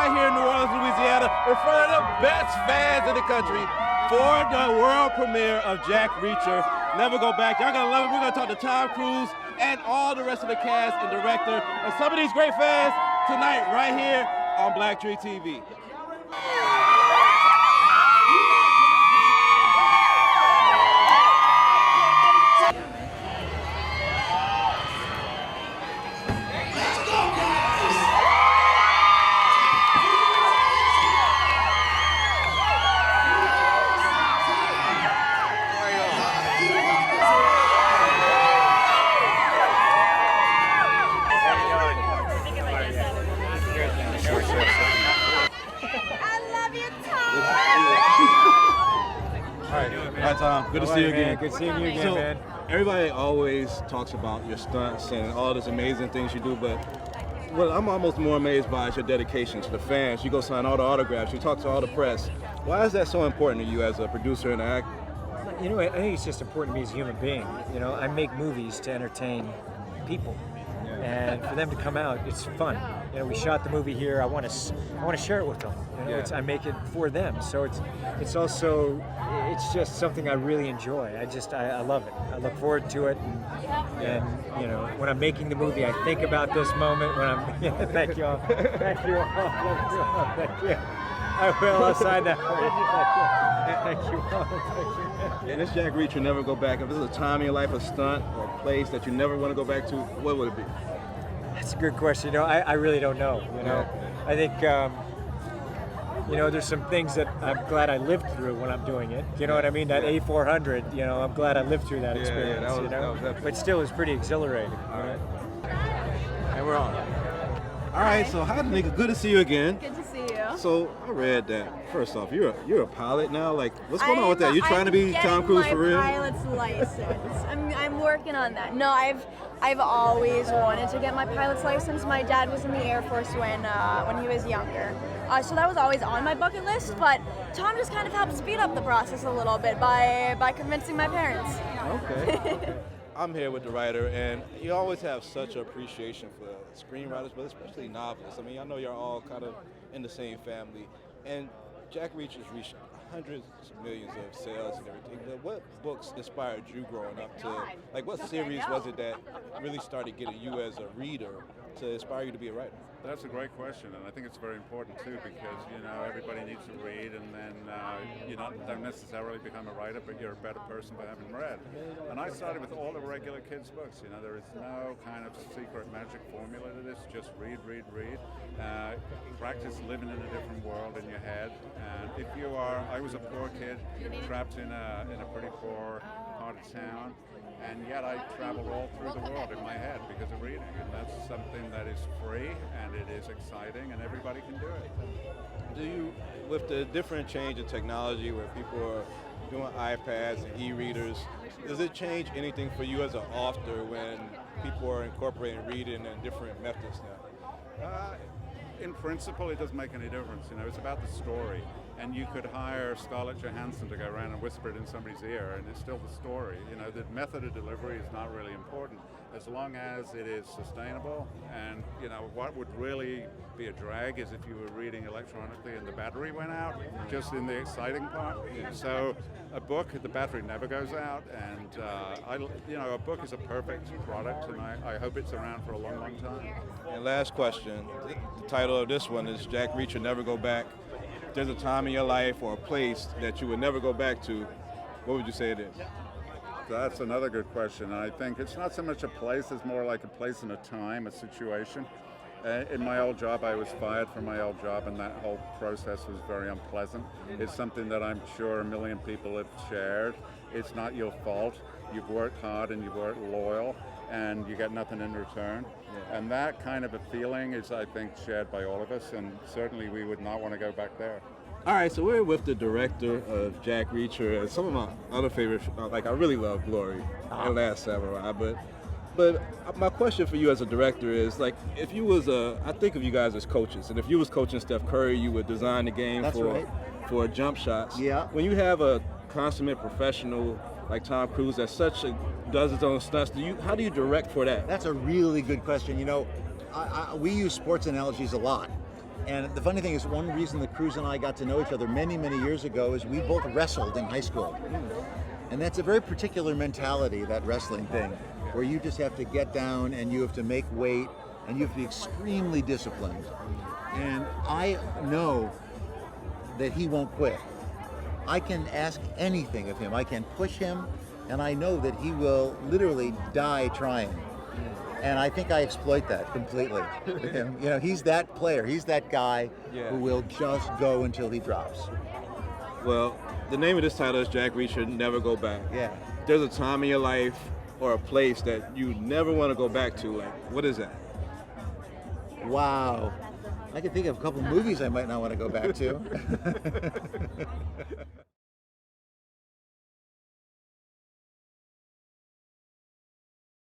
right here in New Orleans, Louisiana, in front of the best fans in the country for the world premiere of Jack Reacher, Never Go Back. Y'all gonna love it. We're gonna talk to Tom Cruise and all the rest of the cast and director and some of these great fans tonight right here on BlackTree TV. Hi, Tom. Good to see you again. Good seeing you again, man. Everybody always talks about your stunts and all those amazing things you do, but what I'm almost more amazed by is your dedication to the fans. You go sign all the autographs, you talk to all the press. Why is that so important to you as a producer and an actor? You know, I think it's just important to me as a human being. You know, I make movies to entertain people, and for them to come out, it's fun. You know, we shot the movie here. I want to share it with them. You know, I make it for them. So it's also just something I really enjoy. I love it. I look forward to it, and you know, when I'm making the movie, I think about this moment. When I'm thank you all, thank you all, thank you. I will. I'll sign that for you. Thank you all. Thank you. And this Jack Reacher, Never Go Back. If this is a time in your life, a stunt or a place that you never want to go back to, what would it be? That's a good question. You know, I really don't know. You know, I think you know, there's some things that I'm glad I lived through when I'm doing it. You know what I mean? That A400. You know, I'm glad I lived through that experience. That was, you know, that was but still, it's pretty exhilarating. All right. And we're on. All right. So, hi, nigga. Good to see you again. Good to see you. So I read that. First off, you're a pilot now. Like, what's going on with that? You trying to be Tom Cruise for real? I'm getting my pilot's license. I'm working on that. No, I've always wanted to get my pilot's license. My dad was in the Air Force when he was younger, so that was always on my bucket list. But Tom just kind of helped speed up the process a little bit by convincing my parents. Okay. I'm here with the writer, and you always have such appreciation for screenwriters, but especially novelists. I mean, I know you're all kind of in the same family, and Jack Reacher's reached hundreds of millions of sales and everything. But what books inspired you growing up to, like, what series was it that really started getting you as a reader to inspire you to be a writer? That's a great question, and I think it's very important too, because you know, everybody needs to read, and then you don't necessarily become a writer, but you're a better person for having read. And I started with all the regular kids' books. You know, there is no kind of secret magic formula to this. Just read, read, read. Practice living in a different world in your head. And if you are, I was a poor kid trapped in a pretty poor part of town. And yet I travel all through the world in my head because of reading. And that's something that is free, and it is exciting, and everybody can do it. Do you, with the different change in technology where people are doing iPads and e-readers, does it change anything for you as an author when people are incorporating reading and different methods now? In principle, it doesn't make any difference. You know, it's about the story. And you could hire Scarlett Johansson to go around and whisper it in somebody's ear, and it's still the story. You know, the method of delivery is not really important, as long as it is sustainable. And you know, what would really be a drag is if you were reading electronically and the battery went out, just in the exciting part. So a book, the battery never goes out, and you know, a book is a perfect product, and I hope it's around for a long, long time. And last question, the title of this one is Jack Reacher, Never Go Back. If there's a time in your life or a place that you would never go back to, what would you say it is? That's another good question. I think it's not so much a place, it's more like a place and a time, a situation. In my old job, I was fired from my old job, and that whole process was very unpleasant. It's something that I'm sure a million people have shared. It's not your fault. You've worked hard and you've worked loyal, and you get nothing in return. And that kind of a feeling is, I think, shared by all of us, and certainly we would not want to go back there. All right, so we're with the director of Jack Reacher, and some of my other favorites, like I really love Glory and Last Samurai, but my question for you as a director is, like, if you was I think of you guys as coaches, and if you was coaching Steph Curry, you would design the game for jump shots. Yeah. When you have a consummate professional like Tom Cruise that does his own stunts, how do you direct for that? That's a really good question. You know, we use sports analogies a lot. And the funny thing is, one reason that Cruz and I got to know each other many, many years ago is we both wrestled in high school. And that's a very particular mentality, that wrestling thing, where you just have to get down and you have to make weight and you have to be extremely disciplined. And I know that he won't quit. I can ask anything of him. I can push him, and I know that he will literally die trying. And I think I exploit that completely with him. You know, he's that player. He's that guy who will just go until he drops. Well, the name of this title is Jack Reacher, Never Go Back. Yeah. There's a time in your life or a place that you never want to go back to. Like, what is that? Wow. I can think of a couple movies I might not want to go back to.